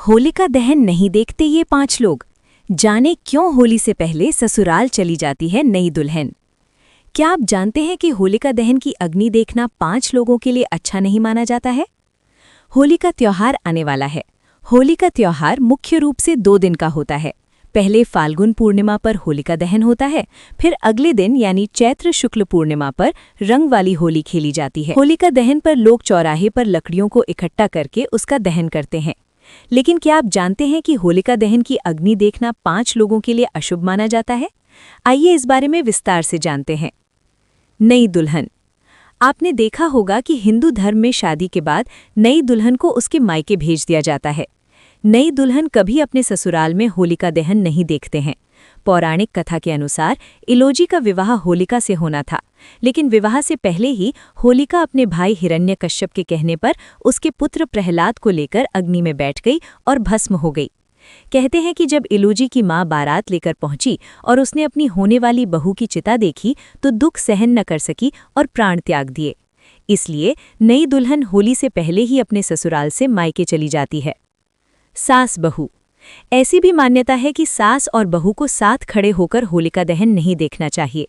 होलिका दहन नहीं देखते ये 5 लोग। जाने क्यों होली से पहले ससुराल चली जाती है नई दुल्हन। क्या आप जानते हैं कि होलिका दहन की अग्नि देखना 5 लोगों के लिए अच्छा नहीं माना जाता है। होली का त्योहार आने वाला है। होली का त्योहार मुख्य रूप से 2 दिन का होता है। पहले फाल्गुन पूर्णिमा पर होलिका दहन होता है, फिर अगले दिन यानी चैत्र शुक्ल पूर्णिमा पर रंग वाली होली खेली जाती है। होलिका दहन पर लोग चौराहे पर लकड़ियों को इकट्ठा करके उसका दहन करते हैं। लेकिन क्या आप जानते हैं कि होलिका दहन की अग्नि देखना 5 लोगों के लिए अशुभ माना जाता है। आइए इस बारे में विस्तार से जानते हैं। नई दुल्हन। आपने देखा होगा कि हिंदू धर्म में शादी के बाद नई दुल्हन को उसके मायके भेज दिया जाता है। नई दुल्हन कभी अपने ससुराल में होलिका दहन नहीं देखते हैं। पौराणिक कथा के अनुसार इलोजी का विवाह होलिका से होना था, लेकिन विवाह से पहले ही होलिका अपने भाई हिरण्यकश्यप के कहने पर उसके पुत्र प्रहलाद को लेकर अग्नि में बैठ गई और भस्म हो गई। कहते हैं कि जब इलोजी की मां बारात लेकर पहुंची और उसने अपनी होने वाली बहू की चिता देखी तो दुख सहन न कर सकी और प्राण त्याग दिए। इसलिए नई दुल्हन होली से पहले ही अपने ससुराल से मायके चली जाती है। सास बहू। ऐसी भी मान्यता है कि सास और बहू को साथ खड़े होकर होलिका दहन नहीं देखना चाहिए।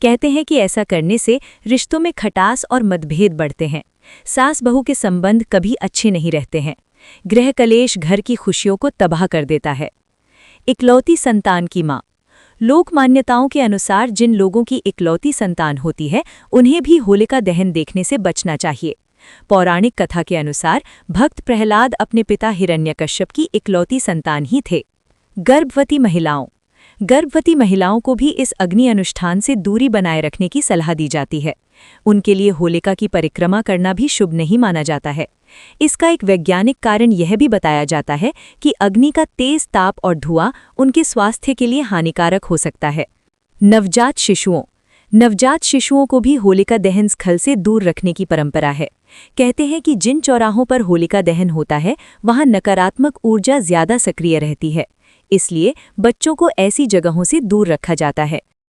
कहते हैं कि ऐसा करने से रिश्तों में खटास और मतभेद बढ़ते हैं। सास बहू के संबंध कभी अच्छे नहीं रहते हैं। गृह कलेश घर की खुशियों को तबाह कर देता है। इकलौती संतान की मां। लोक मान्यताओं के अनुसार जिन लोगों की इकलौती संतान होती है उन्हें भी होलिका दहन देखने से बचना चाहिए। पौराणिक कथा के अनुसार भक्त प्रहलाद अपने पिता हिरण्यकश्यप की इकलौती संतान ही थे। गर्भवती महिलाओं। गर्भवती महिलाओं को भी इस अग्नि अनुष्ठान से दूरी बनाए रखने की सलाह दी जाती है। उनके लिए होलिका की परिक्रमा करना भी शुभ नहीं माना जाता है। इसका एक वैज्ञानिक कारण यह भी बताया जाता है कि अग्नि का तेज ताप और धुआं उनके स्वास्थ्य के लिए हानिकारक हो सकता है। नवजात शिशुओं। नवजात शिशुओं को भी होलिका दहन स्थल से दूर रखने की परंपरा है। कहते हैं कि जिन चौराहों पर होलिका दहन होता है वहां नकारात्मक ऊर्जा ज्यादा सक्रिय रहती है, इसलिए बच्चों को ऐसी जगहों से दूर रखा जाता है।